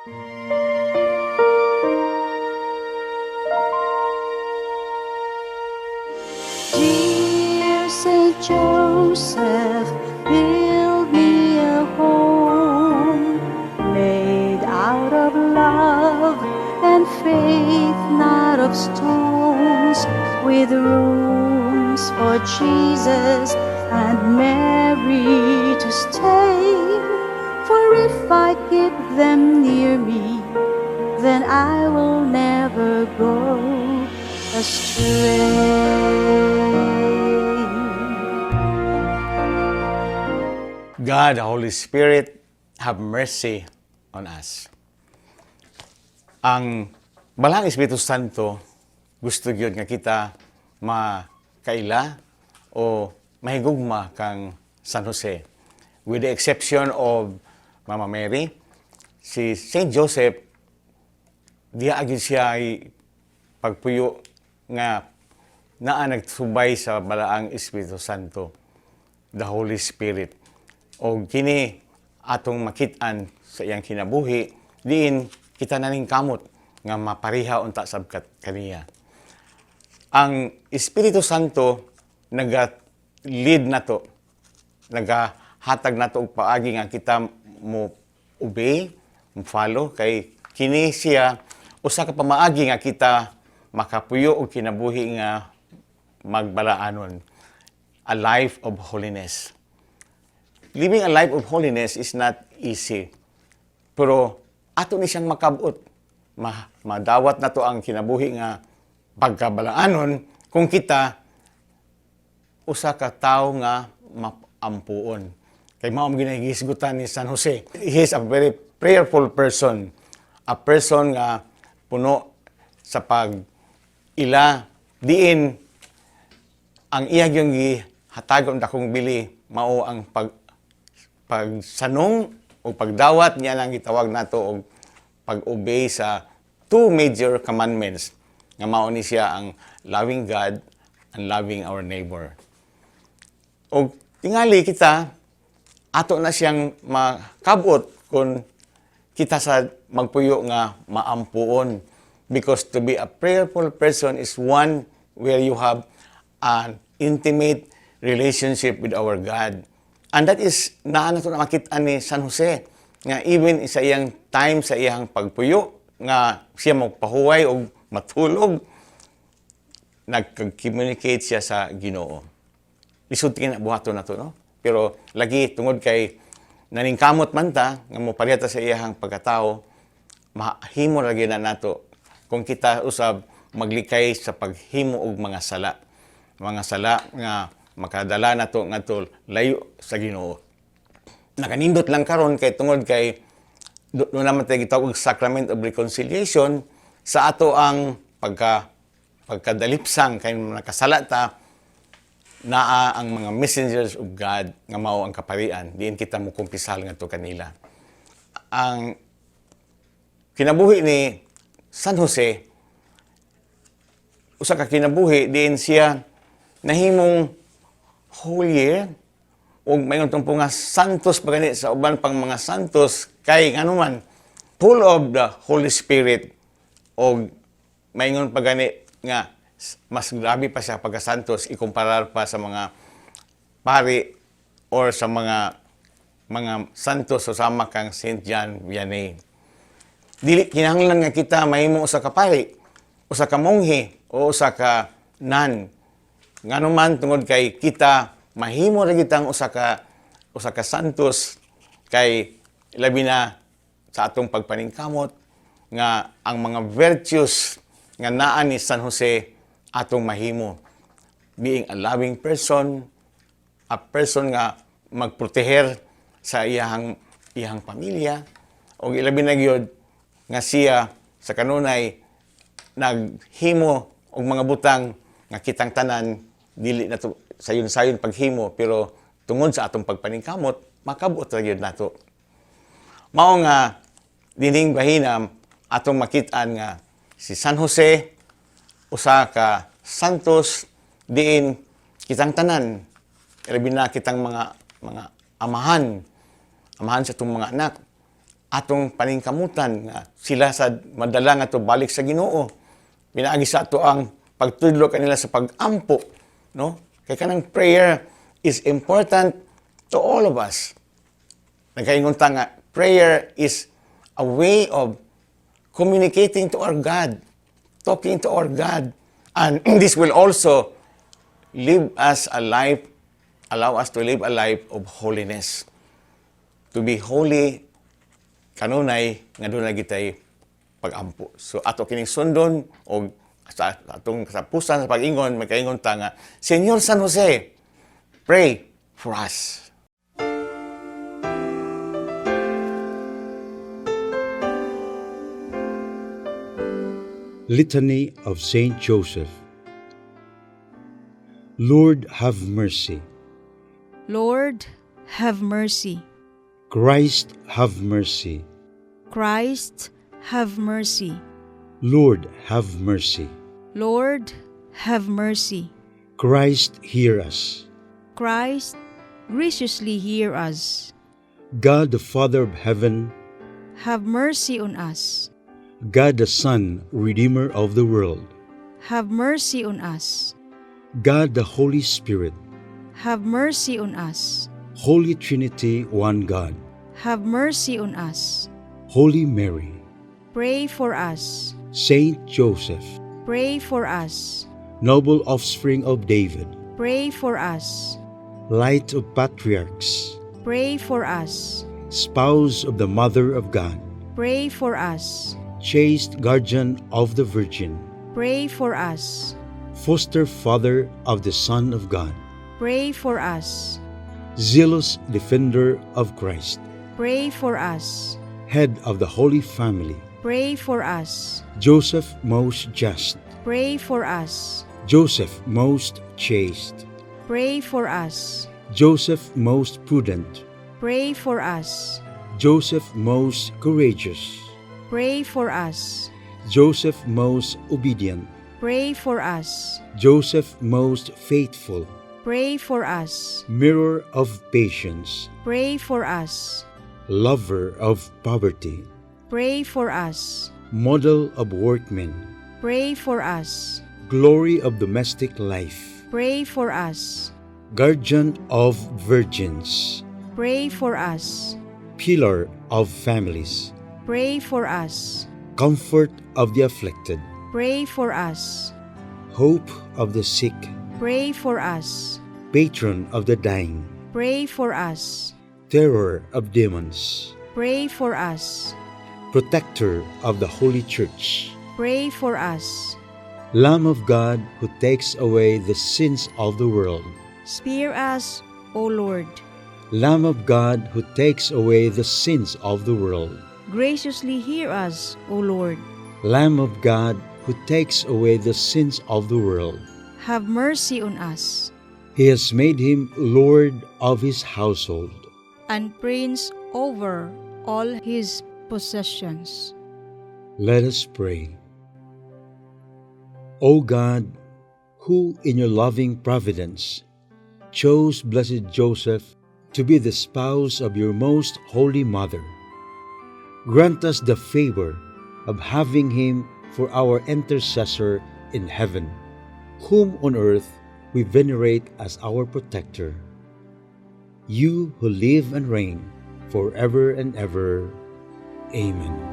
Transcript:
Dear Saint Joseph, build me a home made out of love and faith, not of stones, with rooms for Jesus and Mary to stay. For if I keep them near me, then I will never go astray. God, the Holy Spirit, have mercy on us. Ang Balang Espiritu Santo, gusto gyud nga kita makaila o mahigugma kang San Jose. With the exception of Mama Mary, si Saint Joseph, diya agad siya ay pagpuyo nga naa nagsubay sa Balaang Espiritu Santo, the Holy Spirit. O kini atong makit-an sa iyang kinabuhi, diin kita naning kamot nga mapariha unta sabkat kaniya. Ang Espiritu Santo naga-lead nato, nagahatag nato og paagi nga kita mo obey, mo follow kay kini siya usa ka pamaagi nga kita makapuyo og kinabuhi nga magbalaanon, a life of holiness. Living a life of holiness is not easy. Pero ato ni siyang makabot. Madawat na to ang kinabuhi nga pagkabalaanon kung kita usa ka tawo nga maampuon. Kay mao ang ginahisgutan ni San Jose. He is a very prayerful person. A person nga puno sa pag-ila diin ang iyang yung gihatagon dakong bili mao ang pagsanong o pagdawat niya lang gitawag nato og pag-obey sa two major commandments nga mao ni siya ang loving God and loving our neighbor. Og tingali kita ato na siyang makabot kung kita sa magpuyo nga maampuon, because to be a prayerful person is one where you have an intimate relationship with our God. And that is naano to na makita ni San Jose nga even sa iyang time sa iyang pagpuyo nga siya magpahuway o matulog, nag-communicate siya sa Ginoo. Lisod tingin buhaton na to, no? Pero lagi tungod kay naningkamot man ta nga moparehata sa iyang pagkatao, mahimo lagi na nato kung kita usab maglikay sa paghimo og mga sala nga makadala nato ngadto layo sa Ginoo. Nakanindot lang karon kay tungod kay doon naman tayo gitawag Sacrament of Reconciliation sa ato ang pagkadalipsang kay nakasala ta naa ang mga messengers of God nga mao ang kaparian, diin kita mo kumpisal ngadto kanila. Ang kinabuhi ni San Jose usa ka kinabuhi diin siya nahimong whole year ug mayon tong nga santos pagani sa uban pang mga santos kay nganuman full of the Holy Spirit og mayon pagani nga mas grabe pa siya pagka-santos ikumparar pa sa mga pari or sa mga santos susama kang Saint John Vianney. Dili kinahanglan nga kita mahimo usa ka pari, usa ka monghe o usa ka nun. Nganuman tungod kay kita mahimo ra gitang usa ka santos kay labi na sa atong pagpaningkamot nga ang mga virtues nga naa ni San Jose atong mahimo, being a loving person, a person nga magproteher sa iyang pamilya, o ilabi na gyud nga siya sa kanunay naghimo og mga butang nga kitang tanan dili na to sayon-sayon paghimo, pero tungod sa atong pagpaningkamot makabot ra gyud nato. Mao nga dining bahinam atong makit-an nga si San Jose usa ka santos diin kitang tanan, ilabi na kitang mga amahan sa itong mga anak, atong paningkamutan nga sila sa madala nga to balik sa Ginoo. Pinaagi sa ato ang pagtudlo kanila sa pag-ampo, no? Kay kanang prayer is important to all of us. Nagkaingon ta nga prayer is a way of communicating to our God, talking to our God, and this will also allow us to live a life of holiness. To be holy, kanunay, nga doon na gitay pag-ampo. So, ato kining sundon, o sa atong kasapusan sa pag-ingon, magkaingon ta nga, Señor San Jose, pray for us. Litany of Saint Joseph. Lord, have mercy. Lord, have mercy. Christ, have mercy. Christ, have mercy. Lord, have mercy. Lord, have mercy. Christ, hear us. Christ, graciously hear us. God, the Father of heaven, Have mercy on us. God, the Son, Redeemer of the world, Have mercy on us. God, the Holy Spirit, Have mercy on us. Holy Trinity, one God, Have mercy on us. Holy Mary, Pray for us. Saint Joseph, Pray for us. noble offspring of David, Pray for us. light of patriarchs, Pray for us. spouse of the Mother of God, Pray for us. chaste guardian of the Virgin, Pray for us. foster father of the Son of God, Pray for us. zealous defender of Christ, Pray for us. head of the Holy Family, Pray for us. Joseph most just, Pray for us. Joseph most chaste, Pray for us. Joseph most prudent, Pray for us. Joseph most courageous, Pray for us. Joseph most obedient, Pray for us. Joseph most faithful, Pray for us. mirror of patience, Pray for us. lover of poverty, Pray for us. model of workmen, Pray for us. glory of domestic life, Pray for us. guardian of virgins, Pray for us. pillar of families, Pray for us. comfort of the afflicted, Pray for us. hope of the sick, Pray for us. patron of the dying, Pray for us. terror of demons, Pray for us. protector of the Holy Church, Pray for us. Lamb of God who takes away the sins of the world, Spare us, O Lord. Lamb of God who takes away the sins of the world, Graciously hear us, O Lord. Lamb of God who takes away the sins of the world. Have mercy on us, He has made him Lord of his household. and Prince over all his possessions. Let us pray. O God, who in your loving providence chose Blessed Joseph to be the spouse of your most holy mother, grant us the favor of having him for our intercessor in heaven, whom on earth we venerate as our protector. You who live and reign forever and ever. Amen.